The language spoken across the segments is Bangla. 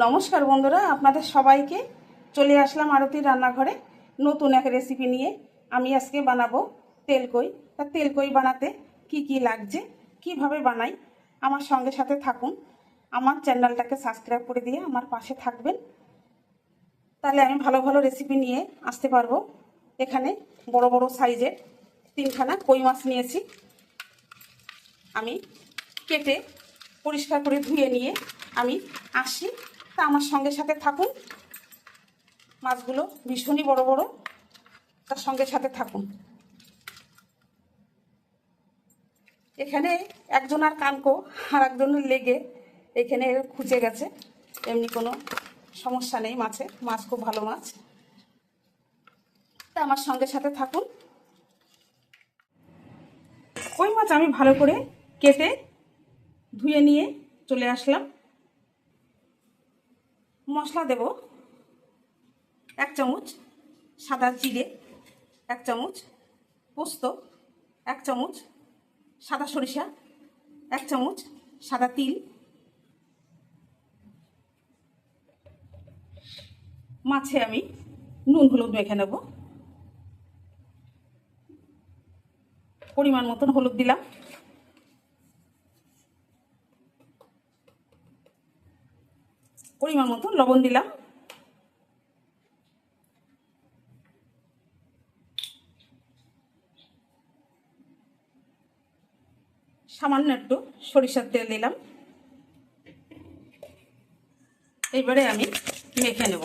নমস্কার বন্ধুরা, আপনাদের সবাইকে চলে আসলাম আরতির রান্নাঘরে নতুন এক রেসিপি নিয়ে। আমি আজকে বানাবো তেলকই। তা তেলকই বানাতে কি কি লাগছে, কিভাবে বানাই, আমার সঙ্গে সাথে থাকুন। আমার চ্যানেলটাকে সাবস্ক্রাইব করে দিয়ে আমার পাশে থাকবেন, তাহলে আমি ভালো ভালো রেসিপি নিয়ে আসতে পারবো। এখানে বড় বড় সাইজের 3খানা কই মাছ নিয়েছি। আমি কেটে পরিষ্কার করে ধুয়ে নিয়ে আমি আসি, তা আমার সঙ্গে সাথে থাকুন। মাছগুলো ভীষণই বড় বড়, তার সঙ্গে সাথে থাকুন। এখানে একজনের কানকো আর একজনের লেগে এখানে খুঁজে গেছে, এমনি কোনো সমস্যা নেই। মাছ খুব ভালো মাছ, তা আমার সঙ্গে সাথে থাকুন। কই মাছ আমি ভালো করে কেটে ধুয়ে নিয়ে চলে আসলাম। মশলা দেব 1 চামচ সাদা জিরে, 1 চামচ পোস্ত, 1 চামচ সাদা সরিষা, 1 চামচ সাদা তিল। মাছে আমি নুন হলুদ মেখে নেব। পরিমাণ মতন হলুদ দিলাম, পরিমাণ মতন লবণ দিলাম, সামান্য একটু সরিষার তেল দিলাম। এইবারে আমি মেখে নেব।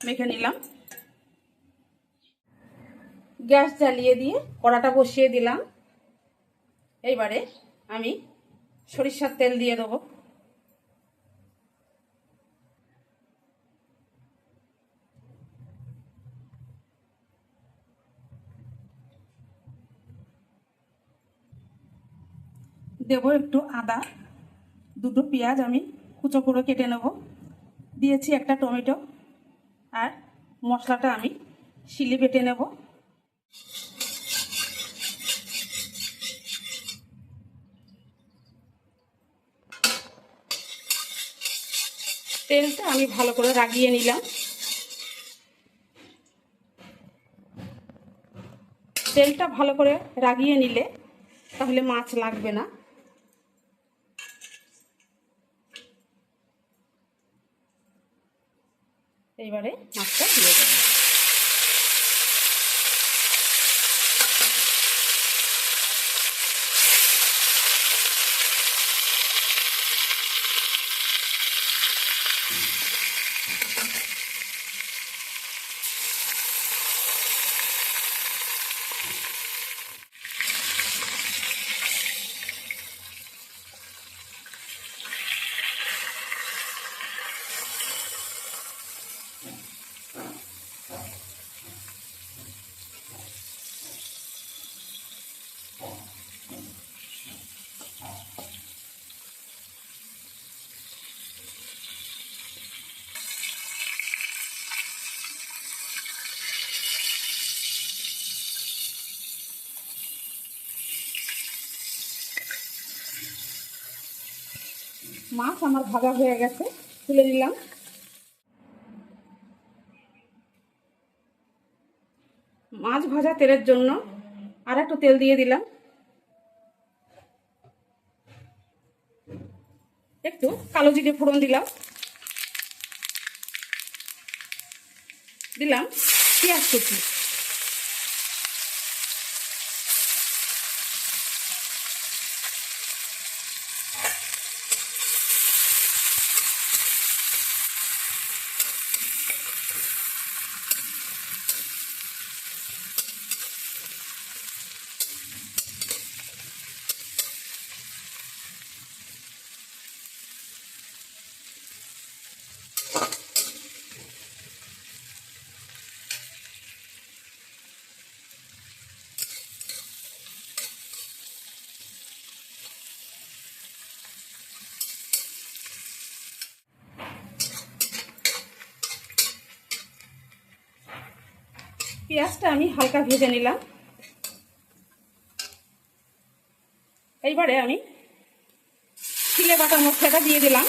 মেখে নিলাম। গ্যাস জ্বালিয়ে দিয়ে কড়াটা বসিয়ে দিলাম। এইবারে আমি সরিষার তেল দিয়ে দেবো। দেব একটু আদা, 2টো পেঁয়াজ আমি কুচো করে কেটে নেব, দিয়েছি একটা টমেটো, আর মশলাটা আমি শিলে বেটে নেব। তেলটা আমি ভালো করে রাগিয়ে নিলাম। তেলটা ভালো করে রাগিয়ে নিলে তাহলে মাছ লাগবে না। এইবারে মাছটা দিয়ে দেবো। মাছ আমার ভাজা হয়ে গেছে, তুলে নিলাম। মাছ ভাজা তেলের জন্য আর একটু তেল দিয়ে দিলাম। একটু কালো জিরে ফোড়ন দিলাম, দিলাম পেঁয়াজ কুচি, পেঁয়াজটা আমি হালকা ভেজে নিলাম। এইবারে আমি ছিলে বাটা মশলাটা দিয়ে দিলাম।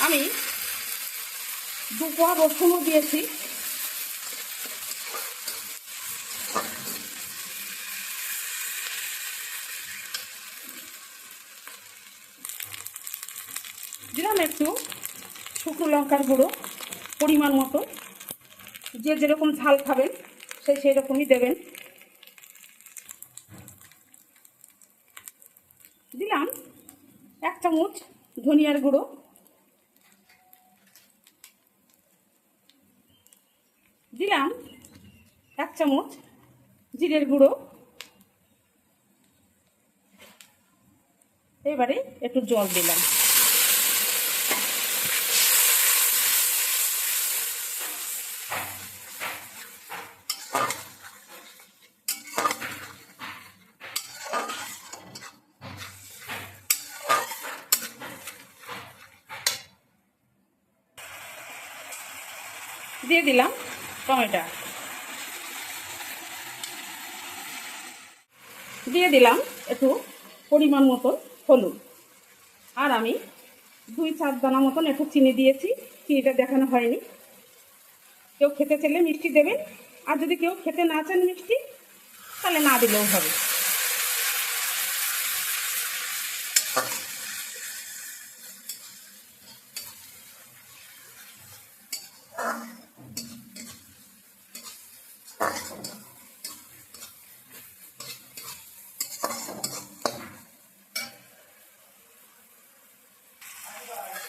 আমি 2 কোয়া রসুনও দিয়েছি। দিলাম একটু শুকনো লঙ্কার গুঁড়ো পরিমাণ মতো, যে যেরকম ঝাল খাবেন সেই রকমই দেবেন। দিলাম 1 চামচ ধনিয়ার গুঁড়ো, দিলাম 1 চামচ জিরের গুঁড়ো। এবারে একটু জল দিলাম। দিয়ে দিলাম টমেটো, দিয়ে দিলাম একটু পরিমাণ মতো হলুদ, আর আমি 2-4 দানা মতন একটু চিনি দিয়েছি। চিনিটা দেখানো হয়নি। কেউ খেতে চাইলে মিষ্টি দেবেন, আর যদি কেউ খেতে না চান মিষ্টি, তাহলে না দিলেও হবে।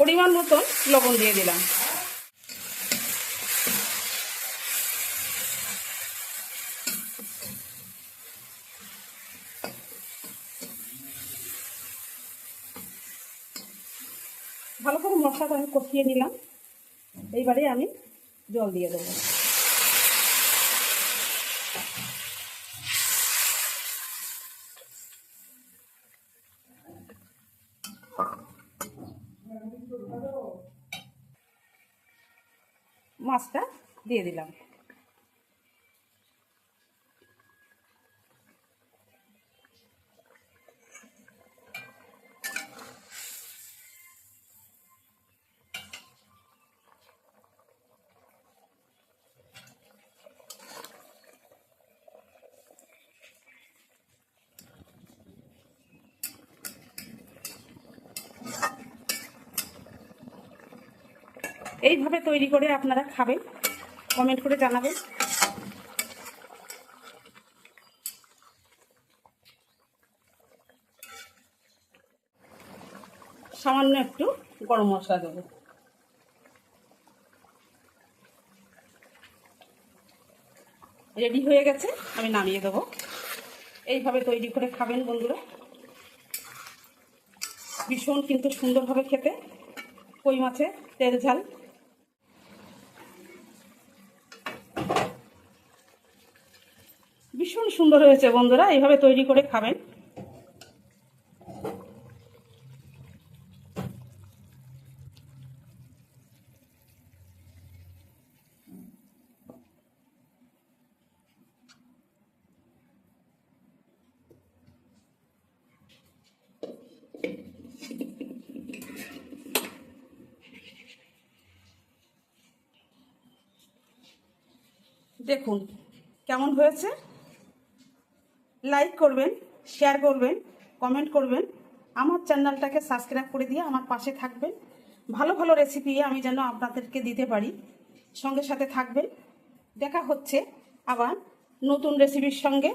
পরিমাণ মতন লবণ দিয়ে দিলাম। ভালো করে মশলাটা আমি কষিয়ে নিলাম। এইবারে আমি জল দিয়ে দেবো। মাছটা দিয়ে দিলাম। এইভাবে তৈরি করে আপনারা খাবেন, কমেন্ট করে জানাবেন। সামান্য একটু গরম মশলা দেবো। রেডি হয়ে গেছে, আমি নামিয়ে দেবো। এইভাবে তৈরি করে খাবেন বন্ধুরা, ভীষণ কিন্তু সুন্দর হবে খেতে। কই মাছের তেল ঝাল। ভীষণ সুন্দর হয়েছে বন্ধুরা, এইভাবে তৈরি করে খাবেন। দেখুন কেমন হয়েছে। লাইক করবেন, শেয়ার করবেন, কমেন্ট করবেন। আমার চ্যানেলটাকে সাবস্ক্রাইব করে দিয়ে আমার পাশে থাকবেন। ভালো ভালো রেসিপি আমি যেন আপনাদেরকে দিতে পারি, সঙ্গে সাথে থাকবেন। দেখা হচ্ছে আবার নতুন রেসিপির সঙ্গে।